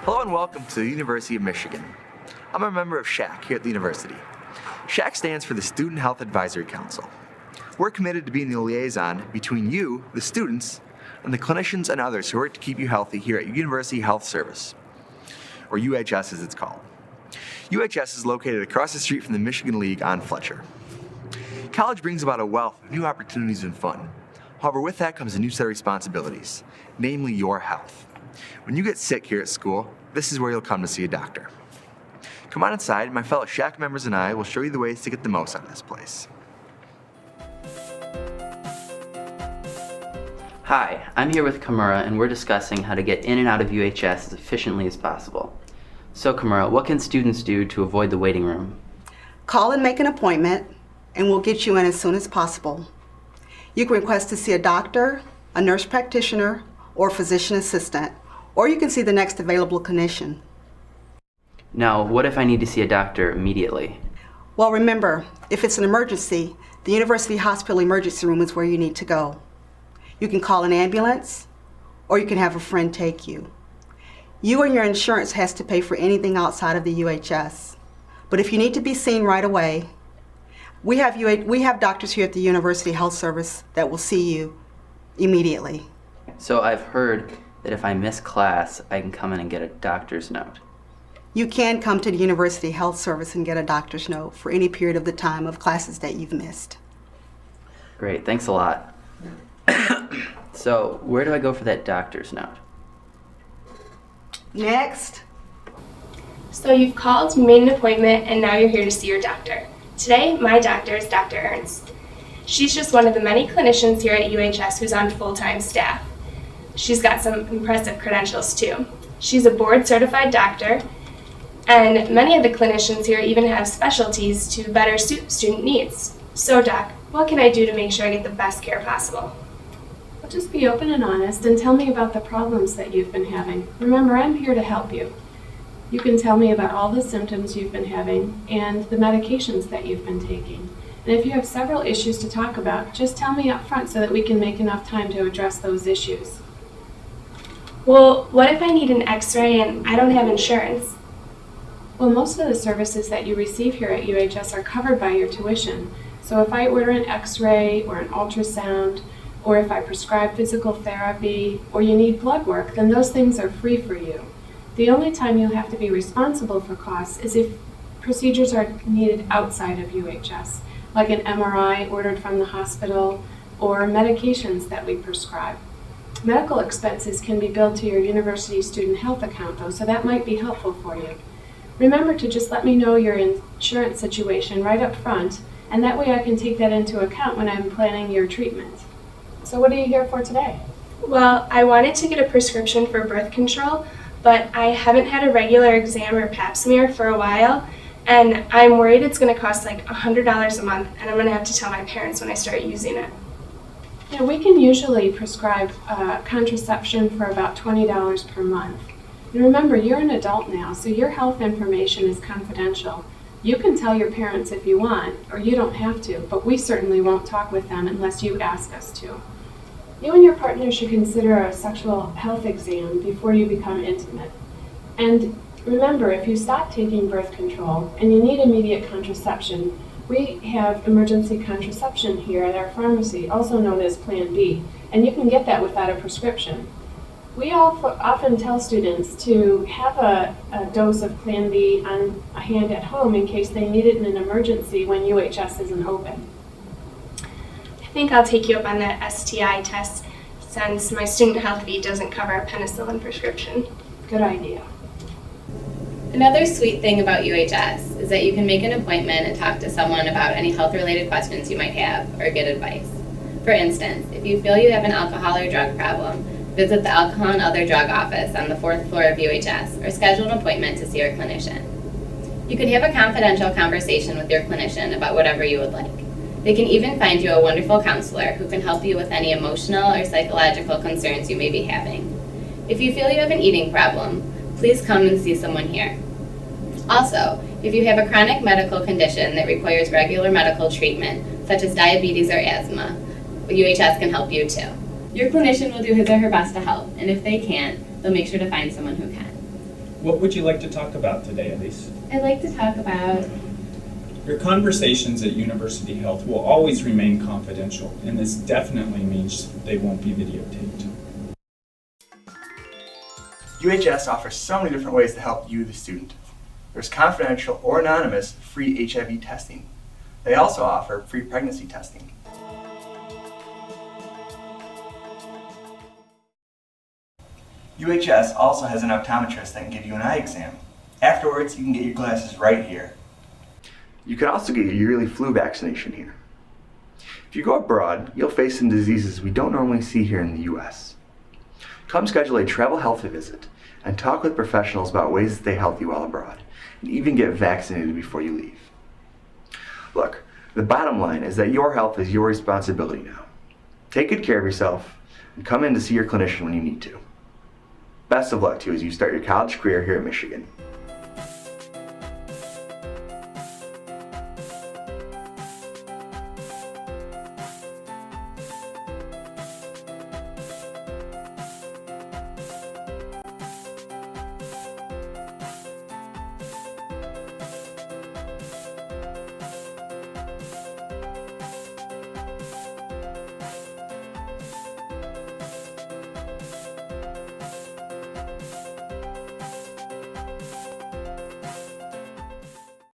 Hello and welcome to the University of Michigan. I'm a member of SHAC here at the university. SHAC stands for the Student Health Advisory Council. We're committed to being the liaison between you, the students, and the clinicians and others who work to keep you healthy here at University Health Service, or UHS as it's called. UHS is located across the street from the Michigan League on Fletcher. College brings about a wealth of new opportunities and fun. However, with that comes a new set of responsibilities, namely your health. When you get sick here at school, this is where you'll come to see a doctor. Come on inside, my fellow SHAC members and I will show you the ways to get the most out of this place. Hi, I'm here with Kamura and we're discussing how to get in and out of UHS as efficiently as possible. So Kamura, what can students do to avoid the waiting room? Call and make an appointment and we'll get you in as soon as possible. You can request to see a doctor, a nurse practitioner, or physician assistant, or you can see the next available clinician. Now, what if I need to see a doctor immediately? Well, remember, if it's an emergency, the University Hospital emergency room is where you need to go. You can call an ambulance, or you can have a friend take you. You and your insurance has to pay for anything outside of the UHS. But if you need to be seen right away, we have doctors here at the University Health Service that will see you immediately. So I've heard that if I miss class, I can come in and get a doctor's note. You can come to the University Health Service and get a doctor's note for any period of the time of classes that you've missed. Great, thanks a lot. So, where do I go for that doctor's note? Next. So you've called, made an appointment, and now you're here to see your doctor. Today, my doctor is Dr. Ernst. She's just one of the many clinicians here at UHS who's on full-time staff. She's got some impressive credentials too. She's a board-certified doctor, and many of the clinicians here even have specialties to better suit student needs. So Doc, what can I do to make sure I get the best care possible? Well, just be open and honest and tell me about the problems that you've been having. Remember, I'm here to help you. You can tell me about all the symptoms you've been having and the medications that you've been taking. And if you have several issues to talk about, just tell me up front so that we can make enough time to address those issues. Well, what if I need an x-ray and I don't have insurance? Well, most of the services that you receive here at UHS are covered by your tuition. So if I order an x-ray or an ultrasound, or if I prescribe physical therapy, or you need blood work, then those things are free for you. The only time you'll have to be responsible for costs is if procedures are needed outside of UHS, like an MRI ordered from the hospital, or medications that we prescribe. Medical expenses can be billed to your university student health account though, so that might be helpful for you. Remember to just let me know your insurance situation right up front, and that way I can take that into account when I'm planning your treatment. So what are you here for today? Well, I wanted to get a prescription for birth control, but I haven't had a regular exam or pap smear for a while, and I'm worried it's going to cost like $100 a month, and I'm going to have to tell my parents when I start using it. Yeah, we can usually prescribe contraception for about $20 per month. And remember, you're an adult now, so your health information is confidential. You can tell your parents if you want, or you don't have to, but we certainly won't talk with them unless you ask us to. You and your partner should consider a sexual health exam before you become intimate. And remember, if you stop taking birth control and you need immediate contraception, we have emergency contraception here at our pharmacy, also known as Plan B, and you can get that without a prescription. We often tell students to have a dose of Plan B on hand at home in case they need it in an emergency when UHS isn't open. I think I'll take you up on that STI test since my student health fee doesn't cover a penicillin prescription. Good idea. Another sweet thing about UHS is that you can make an appointment and talk to someone about any health-related questions you might have or get advice. For instance, if you feel you have an alcohol or drug problem, visit the Alcohol and Other Drug Office on the 4th floor of UHS or schedule an appointment to see your clinician. You can have a confidential conversation with your clinician about whatever you would like. They can even find you a wonderful counselor who can help you with any emotional or psychological concerns you may be having. If you feel you have an eating problem, please come and see someone here. Also, if you have a chronic medical condition that requires regular medical treatment, such as diabetes or asthma, UHS can help you too. Your clinician will do his or her best to help, and if they can't, they'll make sure to find someone who can. What would you like to talk about today, Elise? I'd like to talk about Your conversations at University Health will always remain confidential, and this definitely means they won't be videotaped. UHS offers so many different ways to help you, the student. There's confidential or anonymous free HIV testing. They also offer free pregnancy testing. UHS also has an optometrist that can give you an eye exam. Afterwards, you can get your glasses right here. You can also get your yearly flu vaccination here. If you go abroad, you'll face some diseases we don't normally see here in the US. Come schedule a travel health visit and talk with professionals about ways to stay healthy while abroad, and even get vaccinated before you leave. Look, the bottom line is that your health is your responsibility now. Take good care of yourself and come in to see your clinician when you need to. Best of luck to you as you start your college career here at Michigan.